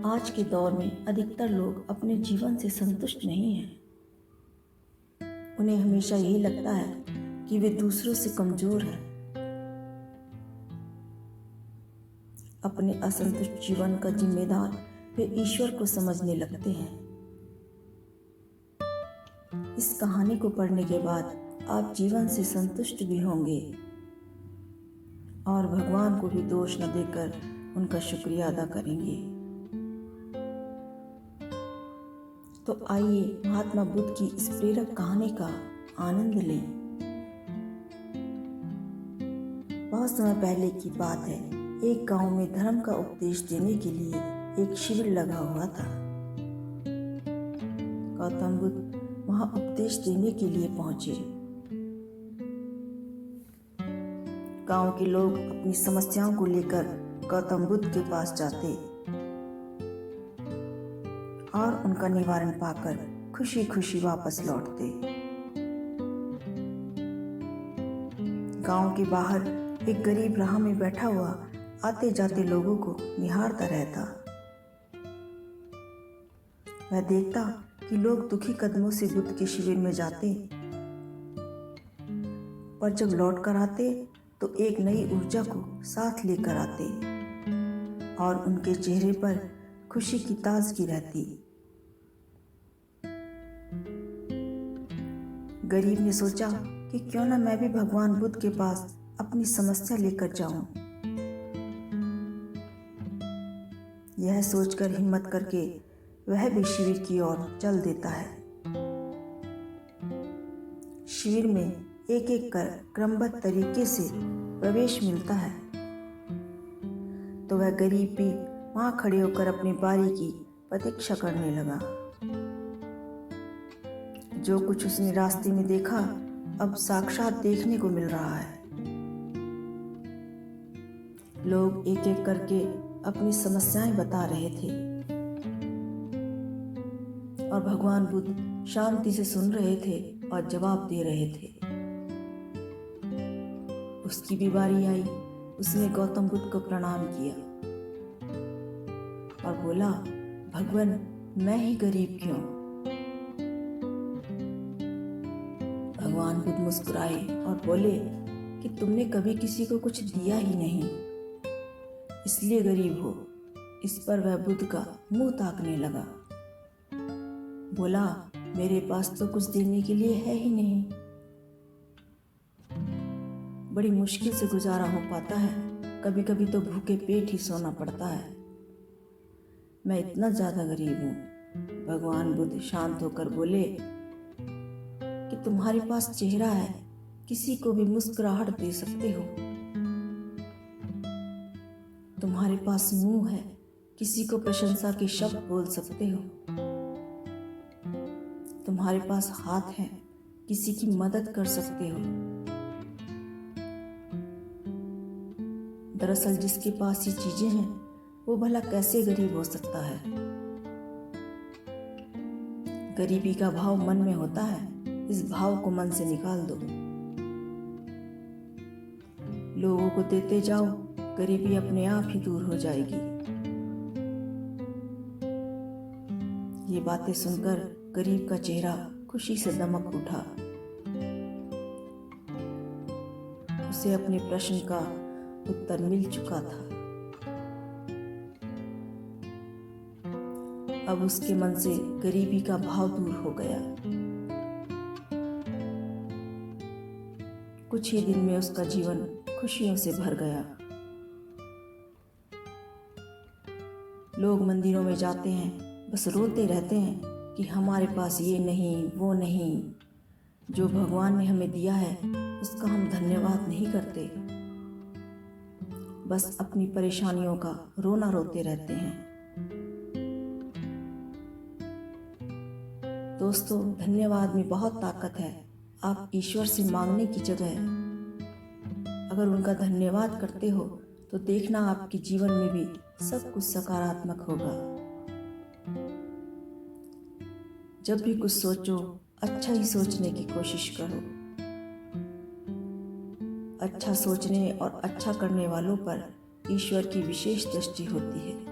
आज के दौर में अधिकतर लोग अपने जीवन से संतुष्ट नहीं हैं। उन्हें हमेशा यही लगता है कि वे दूसरों से कमजोर हैं। अपने असंतुष्ट जीवन का जिम्मेदार वे ईश्वर को समझने लगते हैं। इस कहानी को पढ़ने के बाद आप जीवन से संतुष्ट भी होंगे और भगवान को भी दोष न देकर उनका शुक्रिया अदा करेंगे। तो आइए महात्मा बुद्ध की इस प्रेरक कहानी का आनंद लें। बहुत समय पहले की बात है। एक गांव में धर्म का उपदेश देने के लिए एक शिविर लगा हुआ था। गौतम बुद्ध वहां उपदेश देने के लिए पहुंचे। गांव के लोग अपनी समस्याओं को लेकर गौतम बुद्ध के पास जाते और उनका निवारण पाकर खुशी खुशी वापस लौटते। गांव के बाहर एक गरीब राह में बैठा हुआ आते जाते लोगों को निहारता रहता। वह देखता कि लोग दुखी कदमों से बुद्ध के शिविर में जाते, पर जब लौट कर आते तो एक नई ऊर्जा को साथ लेकर आते और उनके चेहरे पर खुशी की ताजगी रहती। गरीब ने सोचा कि क्यों न मैं भी भगवान बुद्ध के पास अपनी समस्या लेकर जाऊं। यह सोचकर हिम्मत करके वह भी शिविर की ओर चल देता है। शिविर में एक एक कर क्रमबद्ध तरीके से प्रवेश मिलता है, तो वह गरीब भी वहां खड़े होकर अपनी बारी की प्रतीक्षा करने लगा। जो कुछ उसने रास्ते में देखा अब साक्षात देखने को मिल रहा है। लोग एक एक करके अपनी समस्याएं बता रहे थे और भगवान बुद्ध शांति से सुन रहे थे और जवाब दे रहे थे। उसकी भी बारी आई। उसने गौतम बुद्ध को प्रणाम किया और बोला, भगवान मैं ही गरीब क्यों? भगवान बुद्ध मुस्कुराए और बोले कि तुमने कभी किसी को कुछ दिया ही नहीं, इसलिए गरीब हो। इस पर वह बुद्ध का मुंह ताकने लगा। बोला, मेरे पास तो कुछ देने के लिए है ही नहीं। बड़ी मुश्किल से गुजारा हो पाता है, कभी कभी तो भूखे पेट ही सोना पड़ता है। मैं इतना ज्यादा गरीब हूँ। भगवान बुद्ध शांत होकर बोले कि तुम्हारे पास चेहरा है, किसी को भी मुस्कुराहट दे सकते हो। तुम्हारे पास मुंह है, किसी को प्रशंसा के शब्द बोल सकते हो। तुम्हारे पास हाथ है, किसी की मदद कर सकते हो। दरअसल जिसके पास ये चीजें हैं वो भला कैसे गरीब हो सकता है? गरीबी का भाव मन में होता है, इस भाव को मन से निकाल दो। लोगों को देते जाओ, गरीबी अपने आप ही दूर हो जाएगी। ये बातें सुनकर गरीब का चेहरा खुशी से दमक उठा। उसे अपने प्रश्न का उत्तर मिल चुका था। अब उसके मन से गरीबी का भाव दूर हो गया। कुछ ही दिन में उसका जीवन खुशियों से भर गया। लोग मंदिरों में जाते हैं, बस रोते रहते हैं कि हमारे पास ये नहीं, वो नहीं। जो भगवान ने हमें दिया है उसका हम धन्यवाद नहीं करते, बस अपनी परेशानियों का रोना रोते रहते हैं। दोस्तों, धन्यवाद में बहुत ताकत है। आप ईश्वर से मांगने की जगह अगर उनका धन्यवाद करते हो तो देखना आपके जीवन में भी सब कुछ सकारात्मक होगा। जब भी कुछ सोचो, अच्छा ही सोचने की कोशिश करो। अच्छा सोचने और अच्छा करने वालों पर ईश्वर की विशेष दृष्टि होती है।